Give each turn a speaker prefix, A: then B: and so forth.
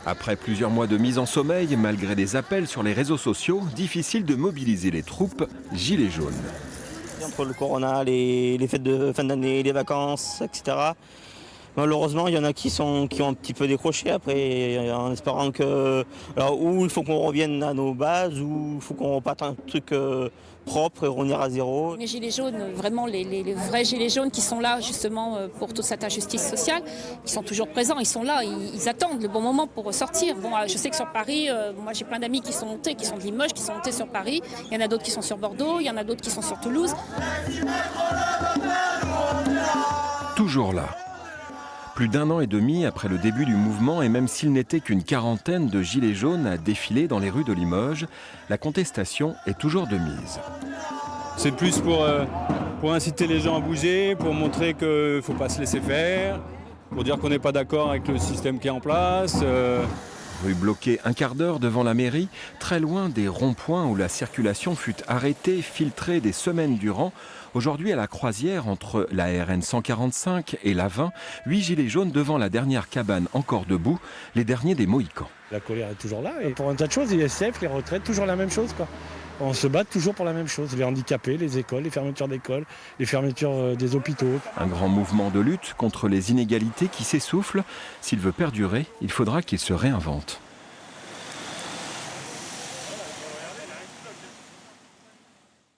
A: Après plusieurs mois de mise en sommeil, malgré des appels sur les réseaux sociaux, difficile de mobiliser les troupes gilets jaunes.
B: Entre le corona, les fêtes de fin d'année, les vacances, etc. Malheureusement, il y en a qui ont un petit peu décroché après, en espérant que... Alors, ou il faut qu'on revienne à nos bases, ou il faut qu'on reparte un truc propre et revenir à zéro.
C: Les gilets jaunes, vraiment les vrais gilets jaunes qui sont là justement pour toute cette injustice sociale, qui sont toujours présents, ils sont là, ils attendent le bon moment pour sortir. Bon, je sais que sur Paris, moi j'ai plein d'amis qui sont montés, qui sont de Limoges, qui sont montés sur Paris. Il y en a d'autres qui sont sur Bordeaux, il y en a d'autres qui sont sur Toulouse.
A: Toujours là. Plus d'un an et demi après le début du mouvement, et même s'il n'était qu'une quarantaine de gilets jaunes à défiler dans les rues de Limoges, la contestation est toujours de mise.
D: C'est plus pour inciter les gens à bouger, pour montrer qu'il ne faut pas se laisser faire, pour dire qu'on n'est pas d'accord avec le système qui est en place.
A: Rue bloquée un quart d'heure devant la mairie, très loin des ronds-points où la circulation fut arrêtée, filtrée des semaines durant. Aujourd'hui, à la croisière entre la RN 145 et la 20, 8 gilets jaunes devant la dernière cabane encore debout, les derniers des Mohicans.
E: La colère est toujours là et pour un tas de choses, les SCF, les retraites, toujours la même chose, quoi. On se bat toujours pour la même chose, les handicapés, les écoles, les fermetures d'écoles, les fermetures des hôpitaux.
A: Un grand mouvement de lutte contre les inégalités qui s'essouffle. S'il veut perdurer, il faudra qu'il se réinvente.